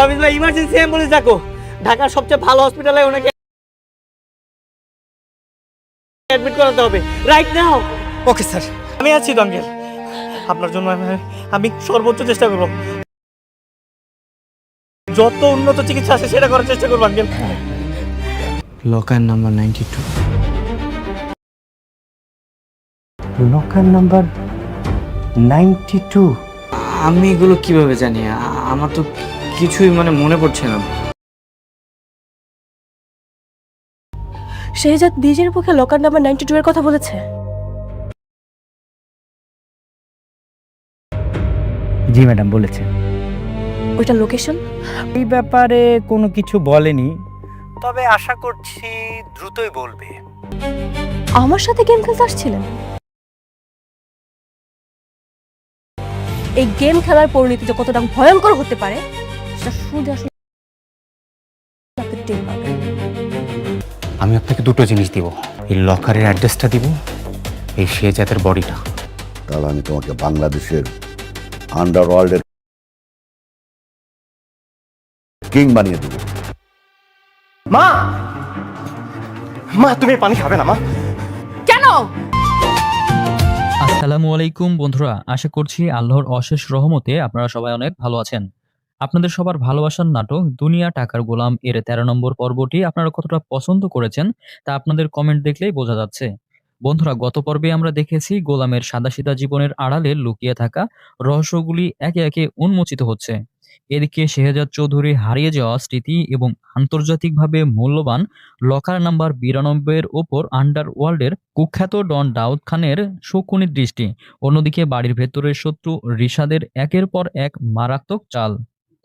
আমি ভাই emergency ambulance ডাকো। ঢাকার সবচেয়ে ভালো হসপিটালে ওনাকে অ্যাডমিট করাতে হবে রাইট নাও। Okay sir. আমি আছি তো আঙ্কেল, আপনার জন্য আমি সর্বোচ্চ চেষ্টা করব, যত উন্নত চিকিৎসা আছে সেটা করার চেষ্টা করবো uncle. Locker number 92। Locker number 92? আমি এগুলো কিভাবে জানি? আমার তো কিছুই মনে পড়ছে না। শেহজাদ নিজের মুখে লকার নাম্বার 92 এর কথা বলেছে। জি ম্যাডাম বলেছে। ওইটা লোকেশন? এই ব্যাপারে কোনো কিছু বলেনি, তবে আশা করছি দ্রুতই বলবে। আমার সাথে গেম খেলতে আসছিলেন? এই গেম খেলার পরিণতি যে কতটা ভয়ঙ্কর হতে পারে সেটা শুধু আসলে আপনি টের পাবেন। আমি আপনাকে দুটো জিনিস দিব, এই লকারের অ্যাড্রেসটা দিব, এই শেহজাদের বডিটা। তাহলে আমি তোমাকে বাংলাদেশের আন্ডারওয়ার্ল্ডের কিং বানিয়ে দেবো। মা, মা তুমি পানি খাবে না মা? কেন? আসসালামু আলাইকুম বন্ধুরা, আশা করছি আল্লাহর অশেষ রহমতে আপনারা সবাই অনেক ভালো আছেন। আপনাদের সবার ভালোবাসার নাটক দুনিয়া টাকার গোলাম এর 13 নম্বর পর্বটি আপনারা কতটা পছন্দ করেছেন তা আপনাদের কমেন্ট দেখলেই বোঝা যাচ্ছে। বন্ধুরা, গত পর্বে আমরা দেখেছি গোলামের সাদাসিধা জীবনের আড়ালে লুকিয়ে থাকা রহস্যগুলি একে একে উন্মোচিত হচ্ছে। এদিকে শেহজাদ চৌধুরী হারিয়ে যাওয়া স্মৃতি এবং আন্তর্জাতিকভাবে মূল্যবান লকার নাম্বার 92 এর ওপর আন্ডারওয়ার্ল্ডের কুখ্যাত ডন দাউদ খানের শকুনি দৃষ্টি। অন্যদিকে বাড়ির ভেতরের শত্রু রিশাদের একের পর এক মারাত্মক চাল।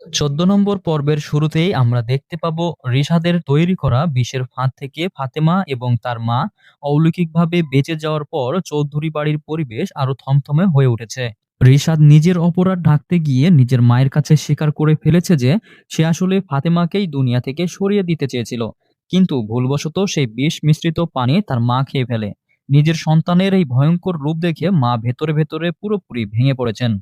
14 নম্বর পর্বের শুরুতেই আমরা দেখতে পাবো রিশাদের তৈরি করা বিষের ফাঁদ থেকে ফাতেমা এবং তার মা অলৌকিকভাবে বেঁচে যাওয়ার পর চৌধুরী বাড়ির পরিবেশ আরো থমথমে হয়ে উঠেছে। রিশাদ নিজের অপরাধ ঢাকতে গিয়ে নিজের মায়ের কাছে স্বীকার করে ফেলেছে যে সে আসলে ফাতেমাকেই দুনিয়া থেকে সরিয়ে দিতে চেয়েছিল, কিন্তু ভুলবশত সেই বিষ মিশ্রিত পানি তার মা খেয়ে ফেলে। নিজের সন্তানের এই ভয়ঙ্কর রূপ দেখে মা ভেতরে ভেতরে পুরোপুরি ভেঙে পড়েছেন।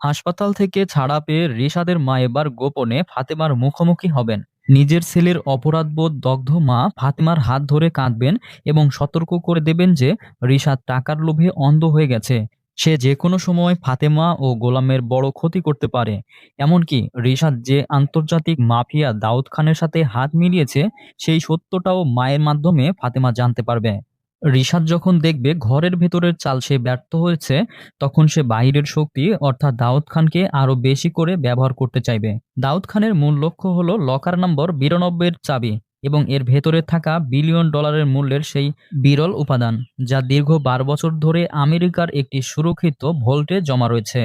হাসপাতাল থেকে ছাড়া পেয়ে রিশাদের মা এবার গোপনে ফাতেমার মুখোমুখি হবেন। নিজের ছেলের অপরাধবোধ দগ্ধ মা ফাতেমার হাত ধরে কাঁদবেন এবং সতর্ক করে দেবেন যে রিশাদ টাকার লোভে অন্ধ হয়ে গেছে, সে যে কোনো সময় ফাতেমা ও গোলামের বড় ক্ষতি করতে পারে। এমনকি রিশাদ যে আন্তর্জাতিক মাফিয়া দাউদ খানের সাথে হাত মিলিয়েছে সেই সত্যটাও মায়ের মাধ্যমে ফাতেমা জানতে পারবে। রিশাদ যখন দেখবে ঘরের ভেতরের চাল সে ব্যর্থ হয়েছে, তখন সে বাইরের শক্তি অর্থাৎ দাউদ খানকে আরো বেশি করে ব্যবহার করতে চাইবে। দাউদ খানের মূল লক্ষ্য হলো লকার নম্বর 92 এর চাবি এবং এর ভেতরে থাকা বিলিয়ন ডলারের মূল্যের সেই বিরল উপাদান, যা দীর্ঘ 12 বছর ধরে আমেরিকার একটি সুরক্ষিত ভল্টে জমা রয়েছে।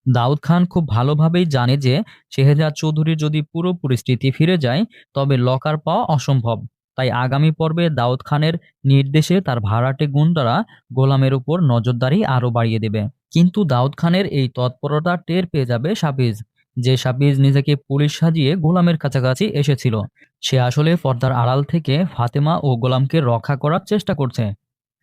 দাউদ খান খুব ভালোভাবেই জানে যে শেহজাদ চৌধুরীর যদি পুরোপুরি স্মৃতি ফিরে যায় তবে লকার পাওয়া অসম্ভব। তাই আগামী পর্বে দাউদ খানের নির্দেশে তার ভাড়াটে গুন্ডারা গোলামের উপর নজরদারি আরো বাড়িয়ে দেবে। কিন্তু দাউদ খানের এই তৎপরতা টের পেয়ে যাবে সাবিজ, যে সাবিজ নিজেকে পুলিশ সাজিয়ে গোলামের কাছাকাছি এসেছিল। সে আসলে পর্দার আড়াল থেকে ফাতেমা ও গোলামকে রক্ষা করার চেষ্টা করছে।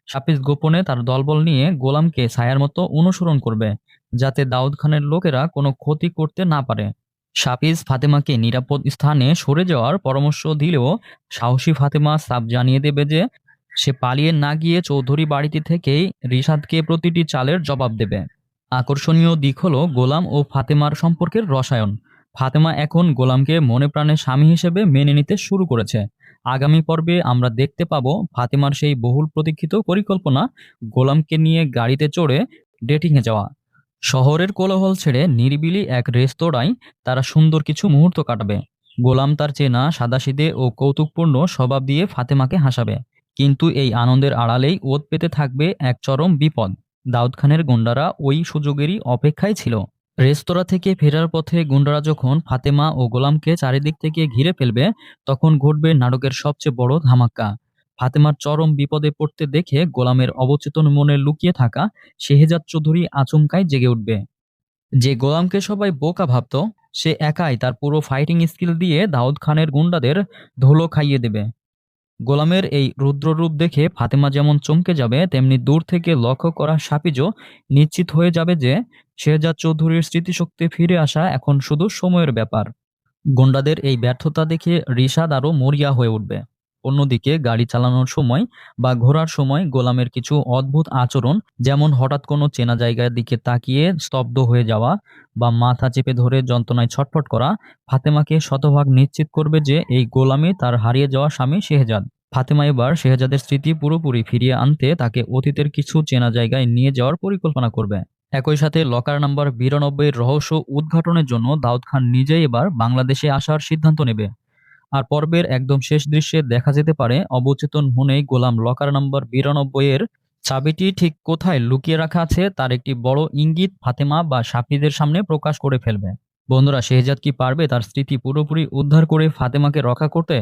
সাবিজ গোপনে তার দলবল নিয়ে গোলামকে ছায়ার মতো অনুসরণ করবে, যাতে দাউদ খানের লোকেরা কোনো ক্ষতি করতে না পারে। সাবিজ ফাতেমাকে নিরাপদ স্থানে সরে যাওয়ার পরামর্শ দিলেও সাহসী ফাতেমা সাফ জানিয়ে দেবে যে সে পালিয়ে না গিয়ে চৌধুরী বাড়িতে থেকেই রিশাদকে প্রতিটি চালের জবাব দেবে। আকর্ষণীয় দিক হলো গোলাম ও ফাতেমার সম্পর্কের রসায়ন। ফাতেমা এখন গোলামকে মনে প্রাণে স্বামী হিসেবে মেনে নিতে শুরু করেছে। আগামী পর্বে আমরা দেখতে পাবো ফাতেমার সেই বহুল প্রতীক্ষিত পরিকল্পনা, গোলামকে নিয়ে গাড়িতে চড়ে ডেটিংয়ে যাওয়া। শহরের কোলাহল ছেড়ে নিরিবিলি এক রেস্তোরাঁয় তারা সুন্দর কিছু মুহূর্ত কাটাবে। গোলাম তার চেনা সাদাসিধে ও কৌতুকপূর্ণ স্বভাব দিয়ে ফাতেমাকে হাসাবে, কিন্তু এই আনন্দের আড়ালেই ওত পেতে থাকবে এক চরম বিপদ। দাউদ খানের গুন্ডারা ওই সুযোগেরই অপেক্ষায় ছিল। রেস্তোরাঁ থেকে ফেরার পথে গুন্ডারা যখন ফাতেমা ও গোলামকে চারিদিক থেকে ঘিরে ফেলবে, তখন ঘটবে নাটকের সবচেয়ে বড় ধামাক্কা। ফাতেমার চরম বিপদে পড়তে দেখে গোলামের অবচেতন মনে লুকিয়ে থাকা শেহজাদ চৌধুরী আচমকাই জেগে উঠবে। যে গোলামকে সবাই বোকা ভাবত, সে একাই তার পুরো ফাইটিং স্কিল দিয়ে দাউদ খানের গুন্ডাদের ধুলো খাইয়ে দেবে। গোলামের এই রুদ্ররূপ দেখে ফাতেমা যেমন চমকে যাবে, তেমনি দূর থেকে লক্ষ্য করা সাপিজও নিশ্চিত হয়ে যাবে যে শেহজাদ চৌধুরীর স্মৃতিশক্তি ফিরে আসা এখন শুধু সময়ের ব্যাপার। গুন্ডাদের এই ব্যর্থতা দেখে রিশাদ আরও মরিয়া হয়ে উঠবে। অন্যদিকে গাড়ি চালানোর সময় বা ঘোরার সময় গোলামের কিছু অদ্ভুত আচরণ, যেমন হঠাৎ কোনো চেনা জায়গার দিকে তাকিয়ে স্তব্ধ হয়ে যাওয়া বা মাথা চেপে ধরে যন্ত্রণায় ছটফট করা, ফাতেমাকে শতভাগ নিশ্চিত করবে যে এই গোলামি তার হারিয়ে যাওয়া স্বামী শেহজাদ। ফাতেমা এবার শেহজাদের স্মৃতি পুরোপুরি ফিরিয়ে আনতে তাকে অতীতের কিছু চেনা জায়গায় নিয়ে যাওয়ার পরিকল্পনা করবে। একই সাথে লকার নাম্বার 92 রহস্য উদ্ঘাটনের জন্য দাউদ খান নিজেই এবার বাংলাদেশে আসার সিদ্ধান্ত নেবে। আর পর্বের একদম শেষ দৃশ্যে দেখা যেতে পারে অবচেতন মনেই গোলাম লকার নাম্বার 92 এর চাবিটি ঠিক কোথায় লুকিয়ে রাখা আছে তার একটি বড় ইঙ্গিত ফাতেমা বা সাপিদের সামনে প্রকাশ করে ফেলবে। বন্ধুরা, শেহজাদ কি পারবে তার স্মৃতি পুরোপুরি উদ্ধার করে ফাতেমাকে রক্ষা করতে?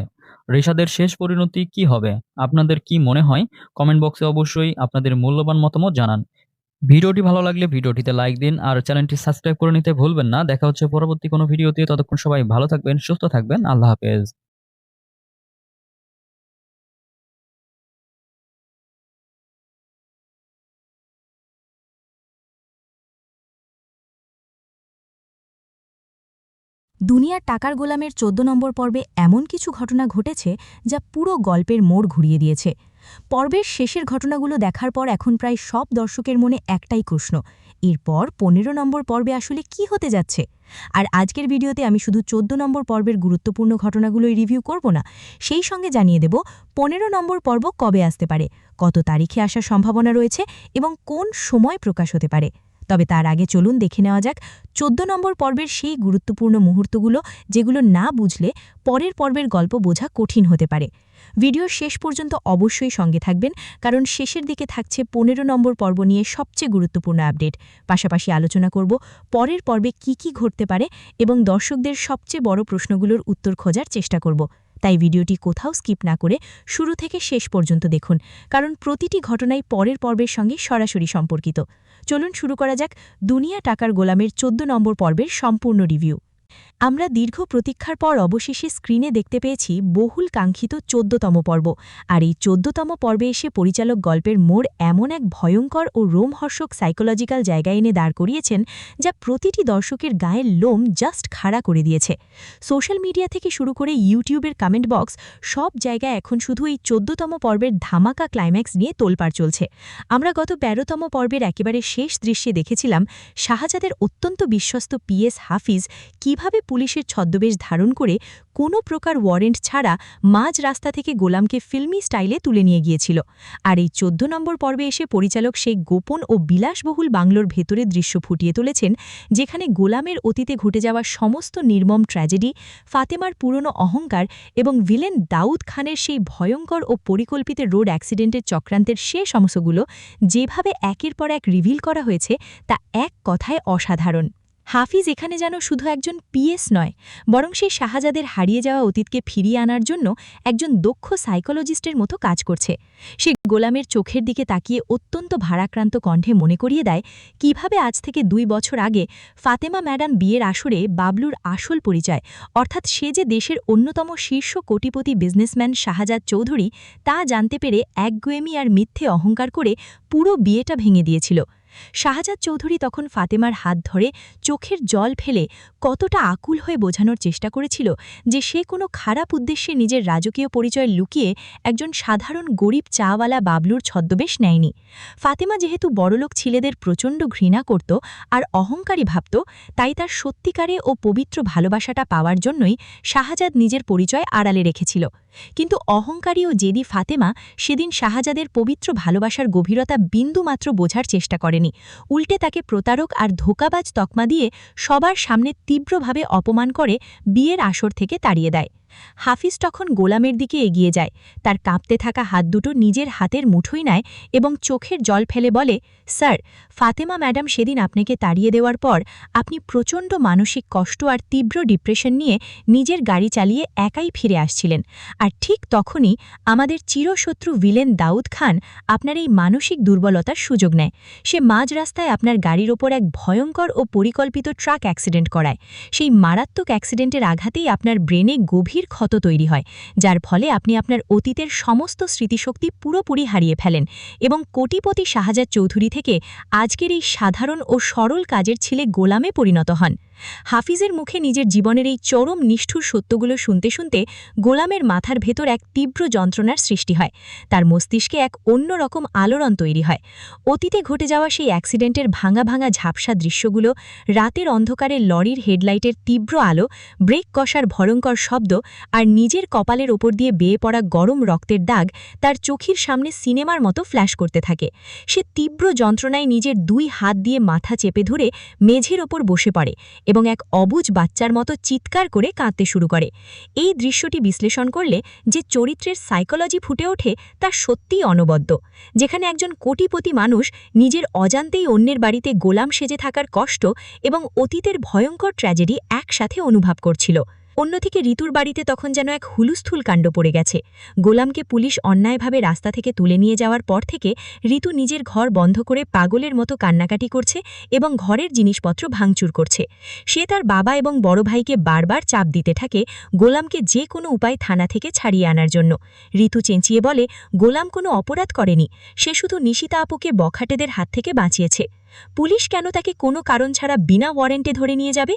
রিশাদের শেষ পরিণতি কি হবে? আপনাদের কি মনে হয়? কমেন্ট বক্সে অবশ্যই আপনাদের মূল্যবান মতামত জানান। ভিডিওটি ভালো লাগলে ভিডিওটিতে লাইক দিন আর চ্যানেলটি সাবস্ক্রাইব করে নিতে ভুলবেন না। দেখা হচ্ছে পরবর্তী কোনো ভিডিওতে। ততক্ষণ সবাই ভালো থাকবেন, সুস্থ থাকবেন। আল্লাহ হাফেজ। দুনিয়ার টাকার গোলামের ১৪ নম্বর পর্বে এমন কিছু ঘটনা ঘটেছে যা পুরো গল্পের মোড় ঘুরিয়ে দিয়েছে। পর্বের শেষের ঘটনাগুলো দেখার পর এখন প্রায় সব দর্শকের মনে একটাই প্রশ্ন, এরপর ১৫ নম্বর পর্বে আসলে কি হতে যাচ্ছে? আর আজকের ভিডিওতে আমি শুধু ১৪ নম্বর পর্বের গুরুত্বপূর্ণ ঘটনাগুলোই রিভিউ করব না, সেই সঙ্গে জানিয়ে দেব ১৫ নম্বর পর্ব কবে আসতে পারে, কত তারিখে আসার সম্ভাবনা রয়েছে এবং কোন সময় প্রকাশ হতে পারে। তবে তার আগে চলুন দেখে নেওয়া যাক ১৪ নম্বর পর্বের সেই গুরুত্বপূর্ণ মুহূর্তগুলো যেগুলো না বুঝলে পরের পর্বের গল্প বোঝা কঠিন হতে পারে। ভিডিওর শেষ পর্যন্ত অবশ্যই সঙ্গে থাকবেন, কারণ শেষের দিকে থাকছে ১৫ নম্বর পর্ব নিয়ে সবচেয়ে গুরুত্বপূর্ণ আপডেট। পাশাপাশি আলোচনা করব পরের পর্বে কি কি ঘটতে পারে এবং দর্শকদের সবচেয়ে বড় প্রশ্নগুলোর উত্তর খোঁজার চেষ্টা করব। তাই ভিডিওটি কোথাও স্কিপ না করে শুরু থেকে শেষ পর্যন্ত দেখুন, কারণ প্রতিটি ঘটনাই পরের পর্বের সঙ্গে সরাসরি সম্পর্কিত। চলুন শুরু করা যাক দুনিয়া টাকার গোলামের ১৪ নম্বর পর্বের সম্পূর্ণ রিভিউ। আমরা দীর্ঘ প্রতীক্ষার পর অবশেষে স্ক্রিনে দেখতে পেয়েছি বহুল কাঙ্ক্ষিত ১৪তম পর্ব। আর এই ১৪তম পর্বে এসে পরিচালক গল্পের মোড় এমন এক ভয়ঙ্কর ও রোমহর্ষক সাইকোলজিক্যাল জায়গায় এনে দাঁড় করিয়েছেন যা প্রতিটি দর্শকের গায়ের লোম জাস্ট খাড়া করে দিয়েছে। সোশ্যাল মিডিয়া থেকে শুরু করে ইউটিউবের কমেন্ট বক্স, সব জায়গায় এখন শুধু এই ১৪তম পর্বের ধামাকা ক্লাইম্যাক্স নিয়ে তোলপাড় চলছে। আমরা গত ১৩তম পর্বের একেবারে শেষ দৃশ্যে দেখেছিলাম শাহজাদের অত্যন্ত বিশ্বস্ত পিএস হাফিজ কিভাবে পুলিশের ছদ্মবেশ ধারণ করে কোনো প্রকার ওয়ারেন্ট ছাড়া মাঝ রাস্তা থেকে গোলামকে ফিল্মি স্টাইলে তুলে নিয়ে গিয়েছিল। আর এই ১৪ নম্বর পর্বে এসে পরিচালক সেই গোপন ও বিলাসবহুল বাংলোর ভেতরের দৃশ্য ফুটিয়ে তুলেছেন, যেখানে গোলামের অতীতে ঘটে যাওয়া সমস্ত নির্মম ট্র্যাজেডি, ফাতেমার পুরনো অহংকার এবং ভিলেন দাউদ খানের সেই ভয়ঙ্কর ও পরিকল্পিত রোড অ্যাক্সিডেন্টের চক্রান্তের শেষ অংশগুলো যেভাবে একের পর এক রিভিল করা হয়েছে তা এক কথায় অসাধারণ। হাফিজ এখানে যেন শুধু একজন পিএস নয়, বরং সেই শাহজাদের হারিয়ে যাওয়া অতীতকে ফিরিয়ে আনার জন্য একজন দক্ষ সাইকোলজিস্টের মতো কাজ করছে। সে গোলামের চোখের দিকে তাকিয়ে অত্যন্ত ভারাক্রান্ত কণ্ঠে মনে করিয়ে দেয় কিভাবে আজ থেকে ২ বছর আগে ফাতেমা ম্যাডাম বিয়ের আসরে বাবলুর আসল পরিচয়, অর্থাৎ সে যে দেশের অন্যতম শীর্ষ কোটিপতি বিজনেসম্যান শাহজাদ চৌধুরী, তা জানতে পেরে একগুয়েমি আর মিথ্যে অহংকার করে পুরো বিয়েটা ভেঙে দিয়েছিল। শাহজাদ চৌধুরী তখন ফাতেমার হাত ধরে চোখের জল ফেলে কতটা আকুল হয়ে বোঝানোর চেষ্টা করেছিল যে সে কোনো খারাপ উদ্দেশ্যে নিজের রাজকীয় পরিচয় লুকিয়ে একজন সাধারণ গরিব চাওয়ালা বাবলুর ছদ্মবেশ নেয়নি। ফাতেমা যেহেতু বড়লোক ছেলেদের প্রচণ্ড ঘৃণা করত আর অহংকারী ভাবত, তাই তার সত্যিকারে ও পবিত্র ভালোবাসাটা পাওয়ার জন্যই শাহজাদ নিজের পরিচয় আড়ালে রেখেছিল। কিন্তু অহংকারী ও জেদি ফাতেমা সেদিন শাহজাদের পবিত্র ভালোবাসার গভীরতা বিন্দুমাত্র বোঝার চেষ্টা করেনি, উল্টে তাকে প্রতারক আর ধোঁকাবাজ তকমা দিয়ে সবার সামনে তীব্রভাবে অপমান করে বিয়ের আসর থেকে তাড়িয়ে দেয়। হাফিজ তখন গোলামের দিকে এগিয়ে যায়, তার কাঁপতে থাকা হাত দুটো নিজের হাতের মুঠোয় নেয় এবং চোখের জল ফেলে বলে, স্যার, ফাতেমা ম্যাডাম সেদিন আপনাকে তাড়িয়ে দেওয়ার পর আপনি প্রচণ্ড মানসিক কষ্ট আর তীব্র ডিপ্রেশন নিয়ে নিজের গাড়ি চালিয়ে একাই ফিরে আসছিলেন। আর ঠিক তখনই আমাদের চিরশত্রু ভিলেন দাউদ খান আপনার এই মানসিক দুর্বলতার সুযোগ নেয়। সে মাঝ রাস্তায় আপনার গাড়ির ওপর এক ভয়ঙ্কর ও পরিকল্পিত ট্রাক অ্যাক্সিডেন্ট করায়। সেই মারাত্মক অ্যাক্সিডেন্টের আঘাতেই আপনার ব্রেনে গভীর গভীর ক্ষত তৈরি হয়, যার ফলে আপনি আপনার অতীতের সমস্ত স্মৃতিশক্তি পুরোপুরি হারিয়ে ফেলেন এবং কোটিপতি শাহজাদ চৌধুরী থেকে আজকের এই সাধারণ ও সরল কাজের ছেলে গোলামে পরিণত হন। হাফিজের মুখে নিজের জীবনের এই চরম নিষ্ঠুর সত্যগুলো শুনতে শুনতে গোলামের মাথার ভেতর এক তীব্র যন্ত্রণার সৃষ্টি হয়। তার মস্তিষ্কে এক অন্যরকম আলোড়ন তৈরি হয়। অতীতে ঘটে যাওয়া সেই অ্যাক্সিডেন্টের ভাঙা ভাঙা ঝাপসা দৃশ্যগুলো, রাতের অন্ধকারে লরির হেডলাইটের তীব্র আলো, ব্রেক কষার ভয়ঙ্কর শব্দ আর নিজের কপালের ওপর দিয়ে বেয়ে পড়া গরম রক্তের দাগ তার চোখের সামনে সিনেমার মতো ফ্ল্যাশ করতে থাকে। সে তীব্র যন্ত্রণায় নিজের 2 হাত দিয়ে মাথা চেপে ধরে মেঝের ওপর বসে পড়ে এবং এক অবুঝ বাচ্চার মতো চিৎকার করে কাঁদতে শুরু করে। এই দৃশ্যটি বিশ্লেষণ করলে যে চরিত্রের সাইকোলজি ফুটে ওঠে তা সত্যিই অনবদ্য। যেখানে একজন কোটিপতি মানুষ নিজের অজান্তেই অন্যের বাড়িতে গোলাম সেজে থাকার কষ্ট এবং অতীতের ভয়ঙ্কর ট্র্যাজেডি একসাথে অনুভব করছিল। অন্যদিকে ঋতুর বাড়িতে তখন যেন এক হুলুস্থুল কাণ্ড পড়ে গেছে। গোলামকে পুলিশ অন্যায়ভাবে রাস্তা থেকে তুলে নিয়ে যাওয়ার পর থেকে ঋতু নিজের ঘর বন্ধ করে পাগলের মতো কান্নাকাটি করছে এবং ঘরের জিনিসপত্র ভাঙচুর করছে। সে তার বাবা এবং বড় ভাইকে বারবার চাপ দিতে থাকে গোলামকে যে কোনো উপায় থানা থেকে ছাড়িয়ে আনার জন্য। ঋতু চেঁচিয়ে বলে গোলাম কোনো অপরাধ করেনি, সে শুধু নিশিতা আপুকে বখাটেদের হাত থেকে বাঁচিয়েছে। পুলিশ কেন তাকে কোনো কারণ ছাড়া বিনা ওয়ারেন্টে ধরে নিয়ে যাবে?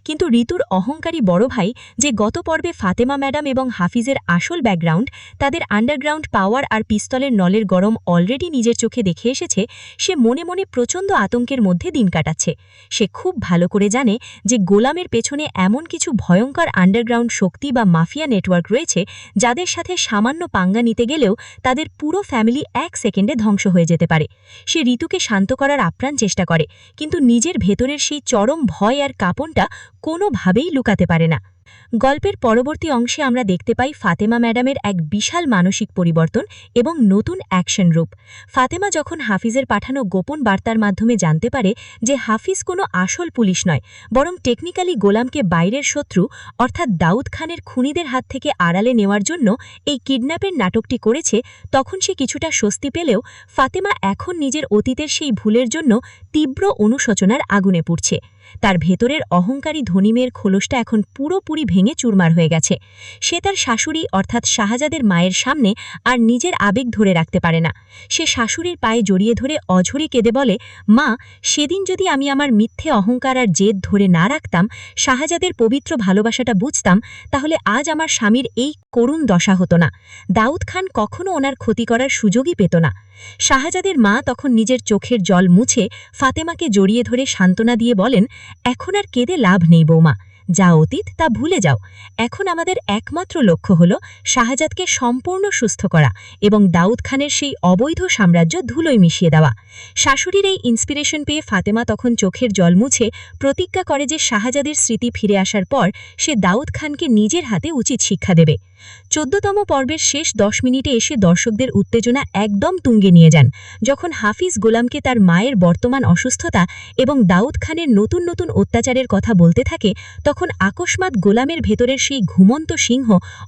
কিন্তু ঋতুর অহংকারী বড় ভাই, যে গত পর্বে ফাতেমা ম্যাডাম এবং হাফিজের আসল ব্যাকগ্রাউন্ড, তাদের আন্ডারগ্রাউন্ড পাওয়ার আর পিস্তলের নলের গরম অলরেডি নিজের চোখে দেখে এসেছে, সে মনে মনে প্রচণ্ড আতঙ্কের মধ্যে দিন কাটাচ্ছে। সে খুব ভালো করে জানে যে গোলামের পেছনে এমন কিছু ভয়ঙ্কর আন্ডারগ্রাউন্ড শক্তি বা মাফিয়া নেটওয়ার্ক রয়েছে যাদের সাথে সামান্য পাঙ্গা নিতে গেলেও তাদের পুরো ফ্যামিলি 1 সেকেন্ডে ধ্বংস হয়ে যেতে পারে। সে ঋতুকে শান্ত করার আপ্রাণ চেষ্টা করে, কিন্তু নিজের ভেতরের সেই চরম ভয় আর কাঁপনটা কোনোভাবেই লুকাতে পারে না। গল্পের পরবর্তী অংশে আমরা দেখতে পাই ফাতেমা ম্যাডামের এক বিশাল মানসিক পরিবর্তন এবং নতুন অ্যাকশন রূপ। ফাতেমা যখন হাফিজের পাঠানো গোপন বার্তার মাধ্যমে জানতে পারে যে হাফিজ কোনো আসল পুলিশ নয়, বরং টেকনিক্যালি গোলামকে বাইরের শত্রু অর্থাৎ দাউদ খানের খুনিদের হাত থেকে আড়ালে নেওয়ার জন্য এই কিডন্যাপের নাটকটি করেছে, তখন সে কিছুটা স্বস্তি পেলেও ফাতেমা এখন নিজের অতীতের সেই ভুলের জন্য তীব্র অনুশোচনার আগুনে পুড়ছে। তার ভেতরের অহংকারী ধনী মেয়ের খোলসটা এখন পুরোপুরি ভেঙে চুরমার হয়ে গেছে। সে তার শাশুড়ি অর্থাৎ শাহজাদের মায়ের সামনে আর নিজের আবেগ ধরে রাখতে পারে না। সে শাশুড়ির পায়ে জড়িয়ে ধরে অঝরে কেঁদে বলে, মা, সেদিন যদি আমি আমার মিথ্যে অহংকার আর জেদ ধরে না রাখতাম, শাহজাদের পবিত্র ভালোবাসাটা বুঝতাম, তাহলে আজ আমার স্বামীর এই করুণ দশা হতো না। দাউদ খান কখনো ওনার ক্ষতি করার সুযোগই পেত না। শাহজাদের মা তখন নিজের চোখের জল মুছে ফাতেমাকে জড়িয়ে ধরে সান্ত্বনা দিয়ে বলেন, এখন আর কেঁদে লাভ নেই বৌমা, যা অতীত তা ভুলে যাও। এখন আমাদের একমাত্র লক্ষ্য হল শাহজাদকে সম্পূর্ণ সুস্থ করা এবং দাউদ খানের সেই অবৈধ সাম্রাজ্য ধুলোয় মিশিয়ে দেওয়া। শাশুড়ির এই ইন্সপিরেশন পেয়ে ফাতেমা তখন চোখের জল মুছে প্রতিজ্ঞা করে যে শাহজাদের স্মৃতি ফিরে আসার পর সে দাউদ খানকে নিজের হাতে উচিত শিক্ষা দেবে। 14তম পর্বের শেষ 10 মিনিটে এসে দর্শকদের উত্তেজনা একদম তুঙ্গে নিয়ে যান, যখন হাফিজ গোলামকে তার মায়ের বর্তমান অসুস্থতা এবং দাউদ খানের নতুন নতুন অত্যাচারের কথা বলতে থাকে, তখন আকস্মাৎ গোলামের ভেতরের সেই ঘুমন্ত সিংহ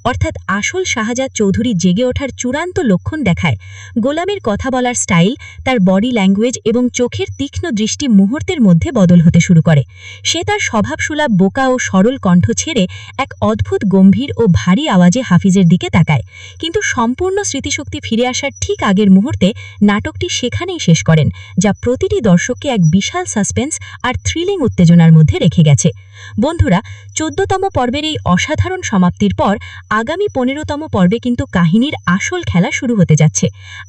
অর্থাৎ আসল শাহজাদ চৌধুরী জেগে ওঠার চূড়ান্ত লক্ষণ দেখায়। গোলামের কথা বলার স্টাইল, তার বডি ল্যাঙ্গুয়েজ এবং চোখের তীক্ষ্ণ দৃষ্টি মুহূর্তের মধ্যে বদল হতে শুরু করে। সে তার স্বভাবসুলভ বোকা ও সরল কণ্ঠ ছেড়ে এক অদ্ভুত গম্ভীর ও ভারী আওয়াজে হাফিজের দিকে তাকায়। কিন্তু সম্পূর্ণ স্মৃতিশক্তি ফিরে আসার ঠিক আগের মুহূর্তে নাটকটি সেখানেই শেষ করেন, যা প্রতিটি দর্শককে এক বিশাল সাসপেন্স আর থ্রিলিং উত্তেজনার মধ্যে রেখে গেছে। বন্ধুরা, 14তম পর্বের এই অসাধারণ সমাপ্তির পর আগামী 15তম পর্বে কিন্তু কাহিনীর আসল খেলা শুরু হতে যাচ্ছে।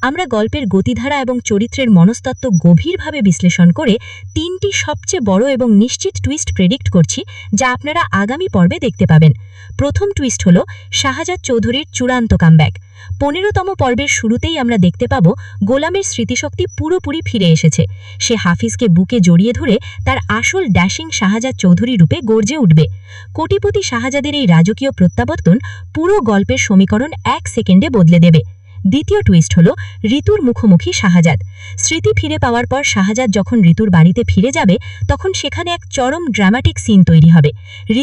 আমরা গল্পের গতিধারা এবং চরিত্রের মনস্তত্ত্ব গভীরভাবে বিশ্লেষণ করে 3টি সবচেয়ে বড় এবং নিশ্চিত টুইস্ট প্রেডিক্ট করছি, যা আপনারা আগামী পর্বে দেখতে পাবেন। প্রথম টুইস্ট হল শাহজাদ চৌধুরীর চূড়ান্ত কামব্যাক। 15তম পর্বের শুরুতেই আমরা দেখতে পাব গোলামের স্মৃতিশক্তি পুরোপুরি ফিরে এসেছে। সে হাফিজকে বুকে জড়িয়ে ধরে তার আসল ড্যাশিং শাহজাদ চৌধুরী রূপে গর্জে উঠবে। কোটিপতি শাহজাদের এই রাজকীয় প্রত্যাবর্তন পুরো গল্পের সমীকরণ 1 সেকেন্ডে বদলে দেবে। দ্বিতীয় টুইস্ট হলো ঋতুর মুখোমুখি শাহজাদ। স্মৃতি ফিরে পাওয়ার পর শাহজাদ যখন ঋতুর বাড়িতে ফিরে যাবে তখন সেখানে এক চরম ড্রামাটিক সিন তৈরি হবে।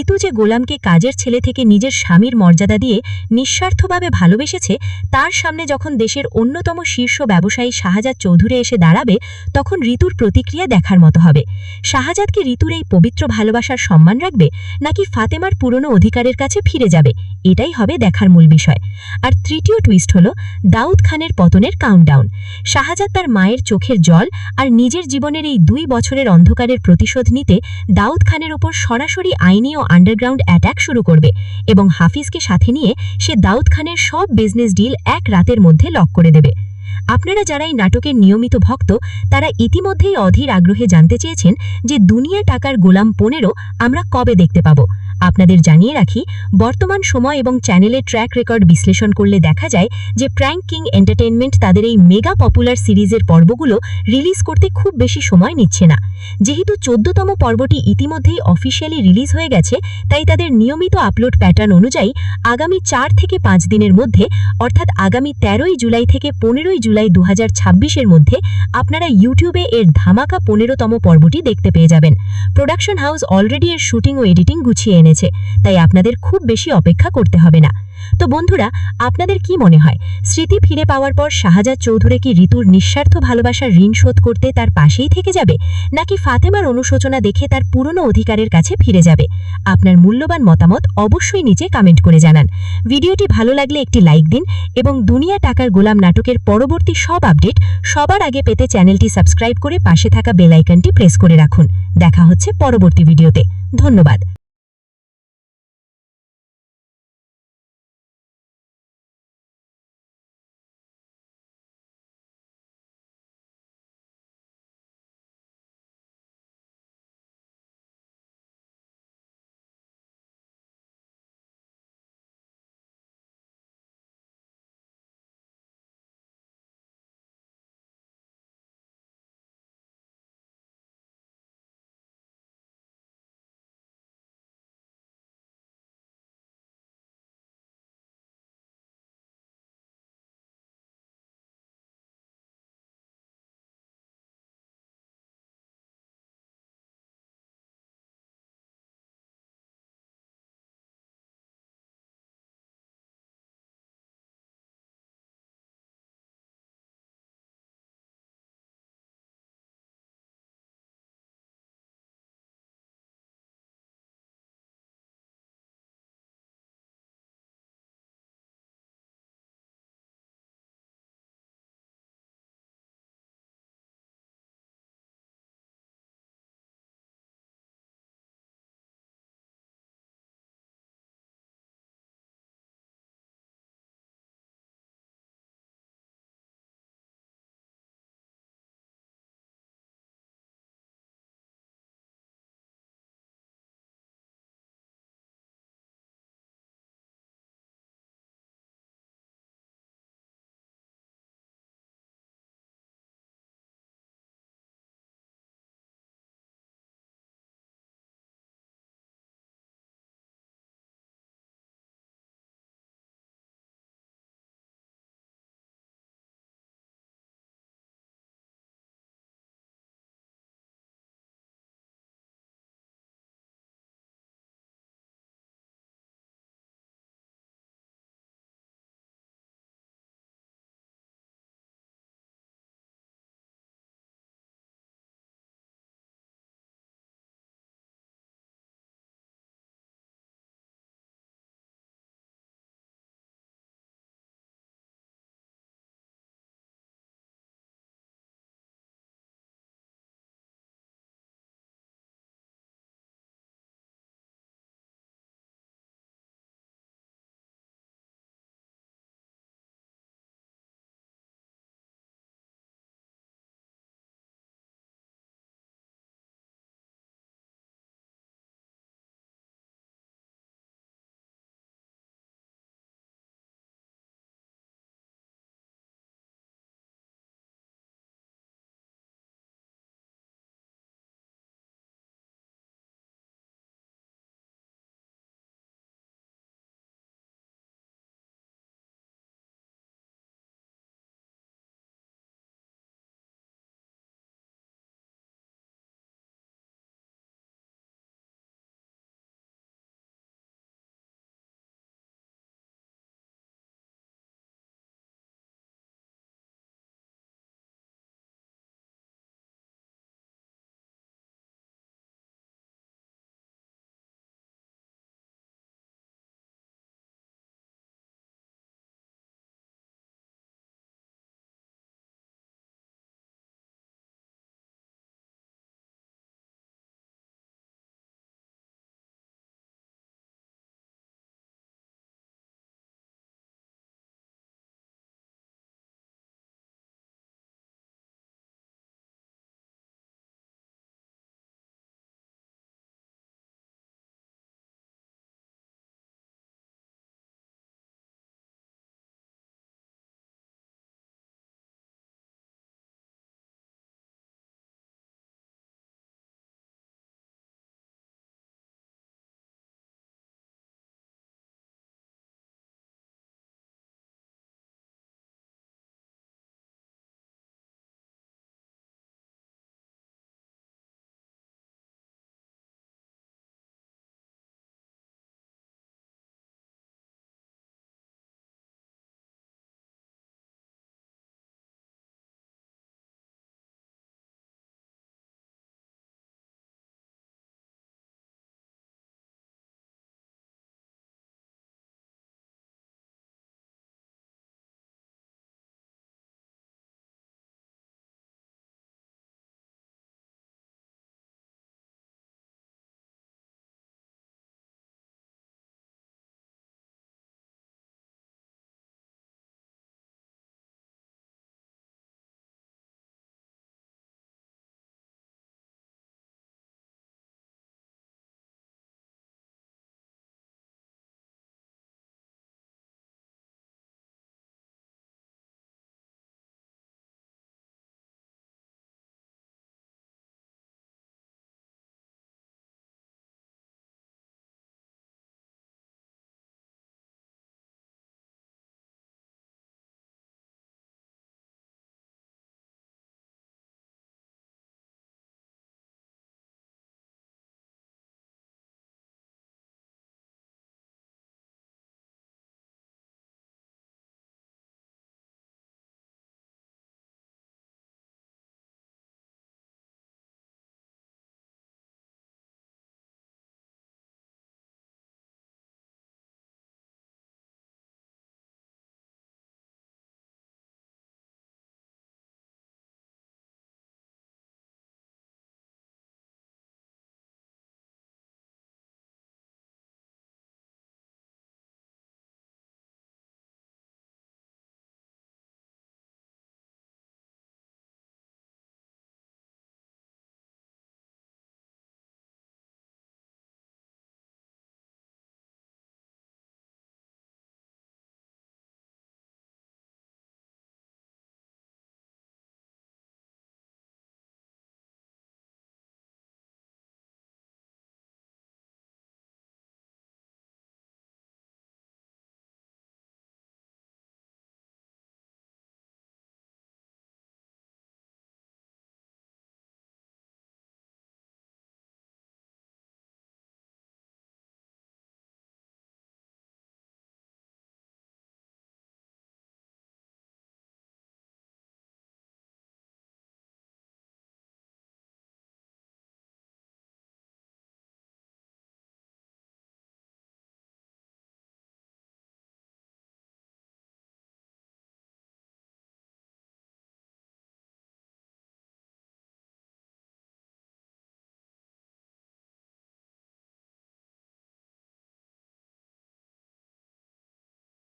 ঋতু যে গোলামকে কাজের ছেলে থেকে নিজের স্বামীর মর্যাদা দিয়ে নিঃস্বার্থভাবে ভালোবেসেছে, তার সামনে যখন দেশের অন্যতম শীর্ষ ব্যবসায়ী শাহজাদ চৌধুরী এসে দাঁড়াবে তখন ঋতুর প্রতিক্রিয়া দেখার মতো হবে। শাহজাদ কি ঋতুর এই পবিত্র ভালোবাসার সম্মান রাখবে নাকি ফাতেমার পুরনো অধিকারের কাছে ফিরে যাবে, এটাই হবে দেখার মূল বিষয়। আর তৃতীয় টুইস্ট হলো দাউদ খানের পতনের কাউন্টডাউন। শাহজাদ তার মায়ের চোখের জল আর নিজের জীবনের এই 2 বছরের অন্ধকারের প্রতিশোধ নিতে দাউদ খানের ওপর সরাসরি আইনি ও আন্ডারগ্রাউন্ড অ্যাটাক শুরু করবে এবং হাফিজকে সাথে নিয়ে সে দাউদ খানের সব বিজনেস ডিল এক রাতের মধ্যে লক করে দেবে। আপনারা যারা এই নাটকের নিয়মিত ভক্ত তারা ইতিমধ্যেই অধীর আগ্রহে জানতে চেয়েছেন যে দুনিয়া টাকার গোলাম 15 আমরা কবে দেখতে পাবো। আপনাদের জানিয়ে রাখি, বর্তমান সময় এবং চ্যানেলের ট্র্যাক রেকর্ড বিশ্লেষণ করলে দেখা যায় যে প্র্যাঙ্ক কিং এন্টারটেইনমেন্ট তাদের এই মেগা পপুলার সিরিজের পর্বগুলো রিলিজ করতে খুব বেশি সময় নিচ্ছে না। যেহেতু 14তম পর্বটি ইতিমধ্যেই অফিসিয়ালি রিলিজ হয়ে গেছে, তাই তাদের নিয়মিত আপলোড প্যাটার্ন অনুযায়ী আগামী 4 থেকে 5 দিনের মধ্যে অর্থাৎ আগামী 13ই জুলাই থেকে 15ই জুলাই 2026-এর মধ্যে আপনারা ইউটিউবে এর ধামাকা 15তম পর্বটি দেখতে পেয়ে যাবেন। প্রোডাকশন হাউস অলরেডি এর শুটিং ও এডিটিং গুছিয়ে এনেছে, তাই আপনাদের খুব বেশি অপেক্ষা করতে হবে না। তো বন্ধুরা, আপনাদের কি মনে হয়, স্মৃতি ফিরে পাওয়ার পর শাহজাদ চৌধুরী কি ঋতুর নিঃস্বার্থ ভালোবাসার ঋণ শোধ করতে তার পাশেই থেকে যাবে নাকি ফাতেমার অনুশোচনা দেখে তার পুরনো অধিকারের কাছে ফিরে যাবে? আপনার মূল্যবান মতামত অবশ্যই নিচে কমেন্ট করে জানান। ভিডিওটি ভালো লাগলে একটি লাইক দিন এবং দুনিয়া টাকার গোলাম নাটকের পরবর্তী সব আপডেট সবার আগে পেতে চ্যানেলটি সাবস্ক্রাইব করে পাশে থাকা বেল আইকনটি প্রেস করে রাখুন। দেখা হচ্ছে পরবর্তী ভিডিওতে। ধন্যবাদ।